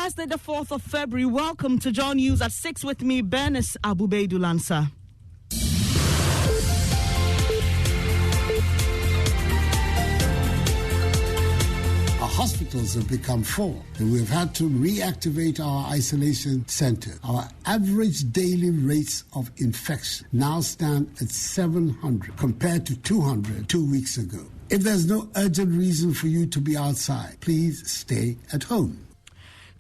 Thursday, the 4th of February. Welcome to John News at 6 with me, Bernice Abubeidu-Lansa. Our hospitals have become full, and we've had to reactivate our isolation center. Our average daily rates of infection now stand at 700 compared to 200 2 weeks ago. If there's no urgent reason for you to be outside, please stay at home.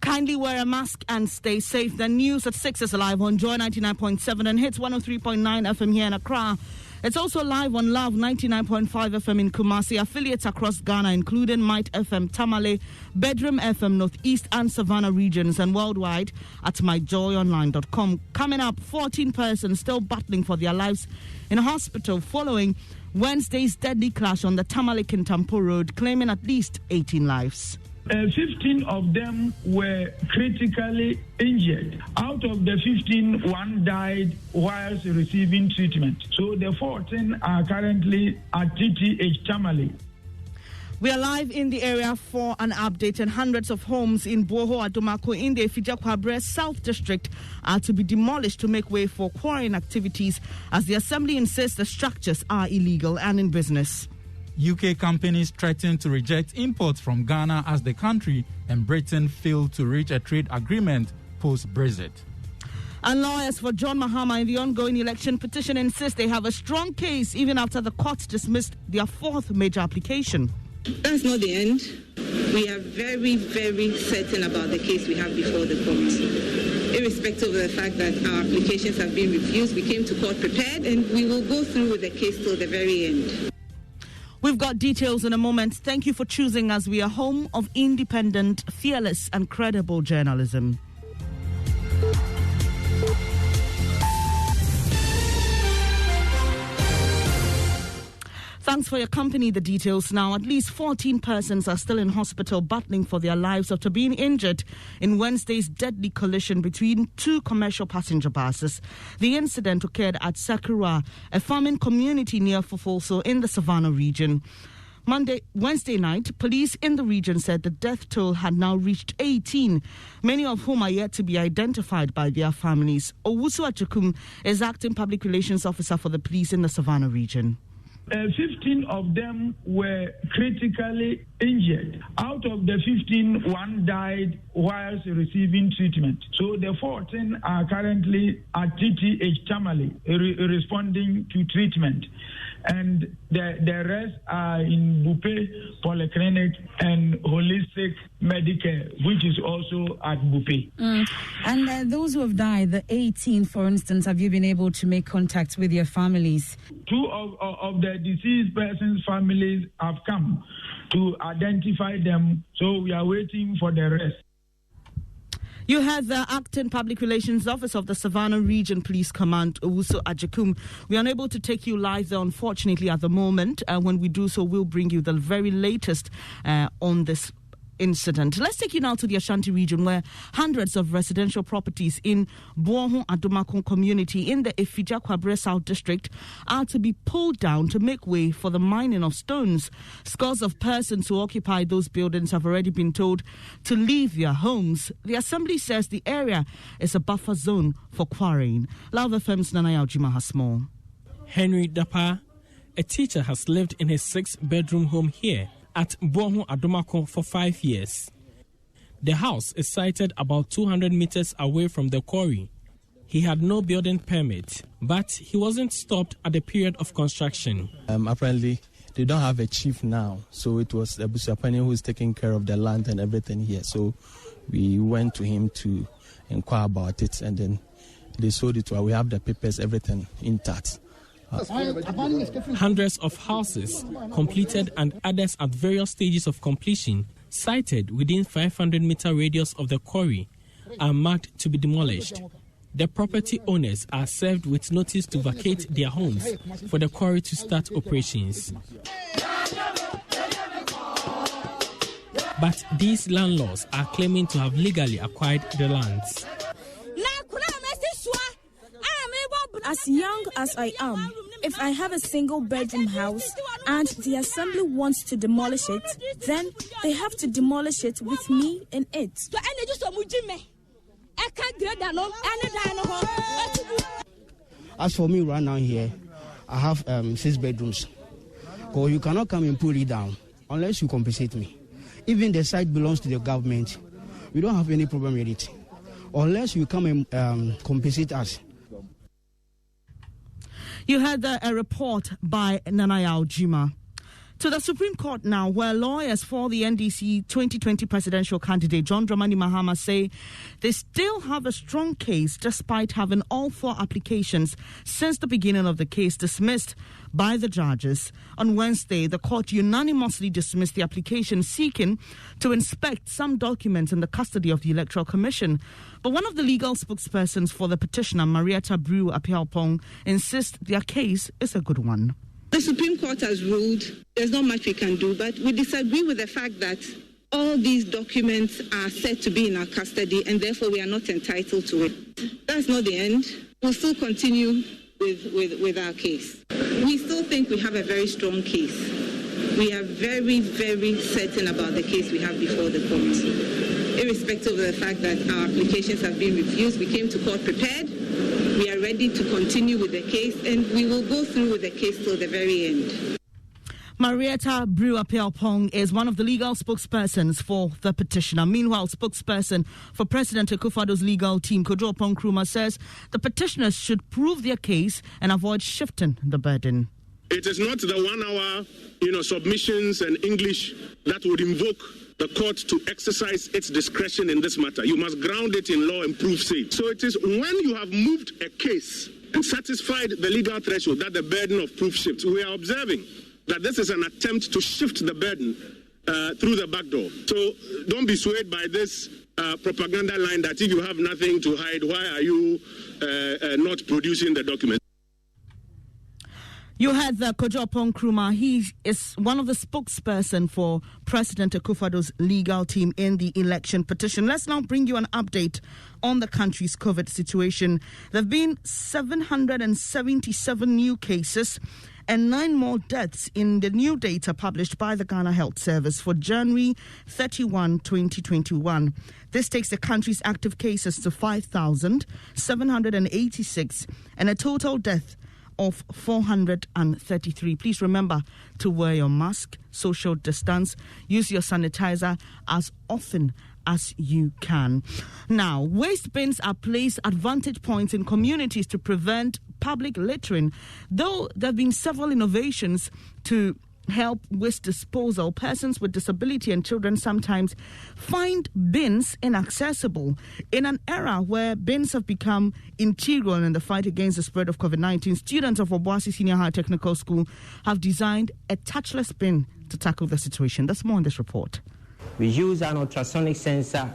Kindly wear a mask and stay safe. The news at 6 is live on Joy 99.7 and Hits 103.9 FM here in Accra. It's also live on Love 99.5 FM in Kumasi. Affiliates across Ghana, including Might FM, Tamale, Bedroom FM, Northeast and Savannah regions, and worldwide at myjoyonline.com. Coming up, 14 persons still battling for their lives in a hospital following Wednesday's deadly clash on the Tamale Kintampo Road, claiming at least 18 lives. 15 of them were critically injured. Out of the 15, one died whilst receiving treatment. So the 14 are currently at TTH Tamale. We are live in the area for an update, and hundreds of homes in Boho Adomako in the Efija-Kwabre South District are to be demolished to make way for quarrying activities as the Assembly insists the structures are illegal and in business. UK companies threaten to reject imports from Ghana as the country and Britain failed to reach a trade agreement post-Brexit. And lawyers for John Mahama in the ongoing election petition insist they have a strong case even after the court dismissed their fourth major application. That's not the end. We are very, very certain about the case we have before the court. Irrespective of the fact that our applications have been refused, we came to court prepared and we will go through with the case till the very end. We've got details in a moment. Thank you for choosing us. We are home of independent, fearless and credible journalism. Thanks for your company. The details now. At least 14 persons are still in hospital battling for their lives after being injured in Wednesday's deadly collision between two commercial passenger buses. The incident occurred at Sakrewa, a farming community near Fufulso in the Savannah region. Wednesday night, police in the region said the death toll had now reached 18, many of whom are yet to be identified by their families. Owusu Achukum is acting public relations officer for the police in the Savannah region. 15 of them were critically injured. Out of the 15, one died whilst receiving treatment. So the 14 are currently at TTH Tamale responding to treatment. And the rest are in Bupe Polyclinic and Holistic Medicare, which is also at Bupe. And those who have died, the 18, for instance, have you been able to make contact with your families? Two of the deceased persons' families have come to identify them, so we are waiting for the rest. You had the acting public relations officer of the Savannah Region Police Command, Owusu Achukum. We are unable to take you live there, unfortunately, at the moment. When we do so, we'll bring you the very latest on this incident. Let's take you now to the Ashanti region, where hundreds of residential properties in Boho Adomako community in the Efija-Kwabre South District are to be pulled down to make way for the mining of stones. Scores of persons who occupy those buildings have already been told to leave their homes. The Assembly says the area is a buffer zone for quarrying. Love FM's Nana Yaujima has more. Henry Dapa, a teacher, has lived in his 6-bedroom home here at Boho Adomako for 5 years. The house is sited about 200 meters away from the quarry. He had no building permit, but he wasn't stopped at the period of construction. Apparently, they don't have a chief now, so it was the Busapani who is taking care of the land and everything here. So we went to him to inquire about it, and then they sold it to us. We have the papers, everything intact. Hundreds of houses completed and others at various stages of completion sited within 500-meter radius of the quarry are marked to be demolished. The property owners are served with notice to vacate their homes for the quarry to start operations. But these landlords are claiming to have legally acquired the lands. As young as I am, if I have a single-bedroom house and the Assembly wants to demolish it, then they have to demolish it with me in it. As for me right now here, I have 6 bedrooms. So you cannot come and pull it down unless you compensate me. Even the site belongs to the government. We don't have any problem with it. Unless you come and compensate us. You had a report by Nanaya Ojima. To the Supreme Court now, where lawyers for the NDC 2020 presidential candidate John Dramani Mahama say they still have a strong case despite having all 4 applications since the beginning of the case dismissed by the judges. On Wednesday, the court unanimously dismissed the application seeking to inspect some documents in the custody of the Electoral Commission. But one of the legal spokespersons for the petitioner, Marietta Brew Apialpong, insists their case is a good one. The Supreme Court has ruled there's not much we can do, but we disagree with the fact that all these documents are said to be in our custody and therefore we are not entitled to it. That's not the end. We'll still continue with our case. We still think we have a very strong case. We are very, very certain about the case we have before the court. Irrespective of the fact that our applications have been refused, we came to court prepared. We are ready to continue with the case and we will go through with the case till the very end. Marietta Brew Apialpong is one of the legal spokespersons for the petitioner. Meanwhile, spokesperson for President Akufo-Addo's legal team, Kojo Opon-Nkrumah, says the petitioners should prove their case and avoid shifting the burden. It is not the 1 hour, submissions and English that would invoke the court to exercise its discretion in this matter. You must ground it in law and proof safe. So it is when you have moved a case and satisfied the legal threshold that the burden of proof shifts. We are observing that this is an attempt to shift the burden through the back door. So don't be swayed by this propaganda line that if you have nothing to hide, why are you not producing the document? You had Kojo Opon-Nkrumah. He is one of the spokesperson for President Akufo-Addo's legal team in the election petition. Let's now bring you an update on the country's COVID situation. There have been 777 new cases and 9 more deaths in the new data published by the Ghana Health Service for January 31, 2021. This takes the country's active cases to 5,786 and a total death of 433. Please remember to wear your mask, social distance, use your sanitizer as often as you can. Now, waste bins are placed at vantage points in communities to prevent public littering. Though there have been several innovations to help waste disposal, persons with disability and children sometimes find bins inaccessible. In an era where bins have become integral in the fight against the spread of COVID-19, students of Obuasi Senior High Technical School have designed a touchless bin to tackle the situation. That's more in this report. We use an ultrasonic sensor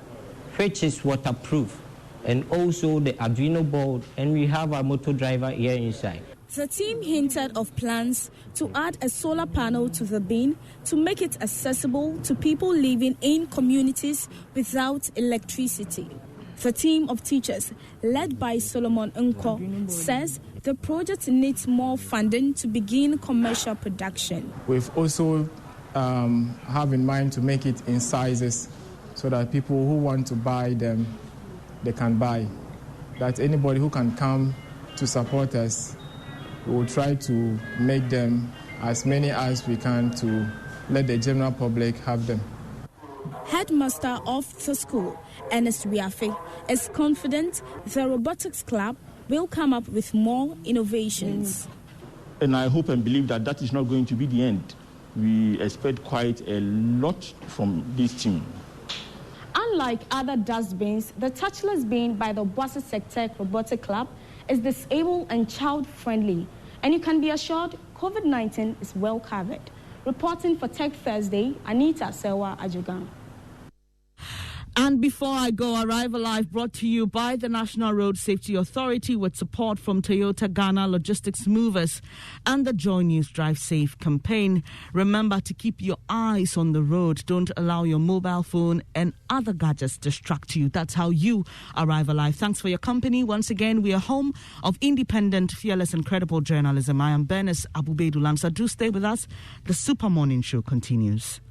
which is waterproof and also the Arduino board, and we have a motor driver here inside. The team hinted of plans to add a solar panel to the bin to make it accessible to people living in communities without electricity. The team of teachers, led by Solomon Nko, says the project needs more funding to begin commercial production. We've also have in mind to make it in sizes so that people who want to buy them, they can buy. That anybody who can come to support us, we will try to make them as many as we can to let the general public have them. Headmaster of the school, Ernest Wiafe, is confident the robotics club will come up with more innovations. And I hope and believe that that is not going to be the end. We expect quite a lot from this team. Unlike other dustbins, the touchless bin by the Obuasi Sector Robotic Club is disabled and child-friendly, and you can be assured COVID-19 is well covered. Reporting for Tech Thursday, Anita Sewa Ajugan. And before I go, Arrive Alive brought to you by the National Road Safety Authority with support from Toyota Ghana Logistics Movers and the Joy News Drive Safe campaign. Remember to keep your eyes on the road. Don't allow your mobile phone and other gadgets distract you. That's how you arrive alive. Thanks for your company. Once again, we are home of independent, fearless, and credible journalism. I am Bernice Abubedu Lansa. Do stay with us. The Super Morning Show continues.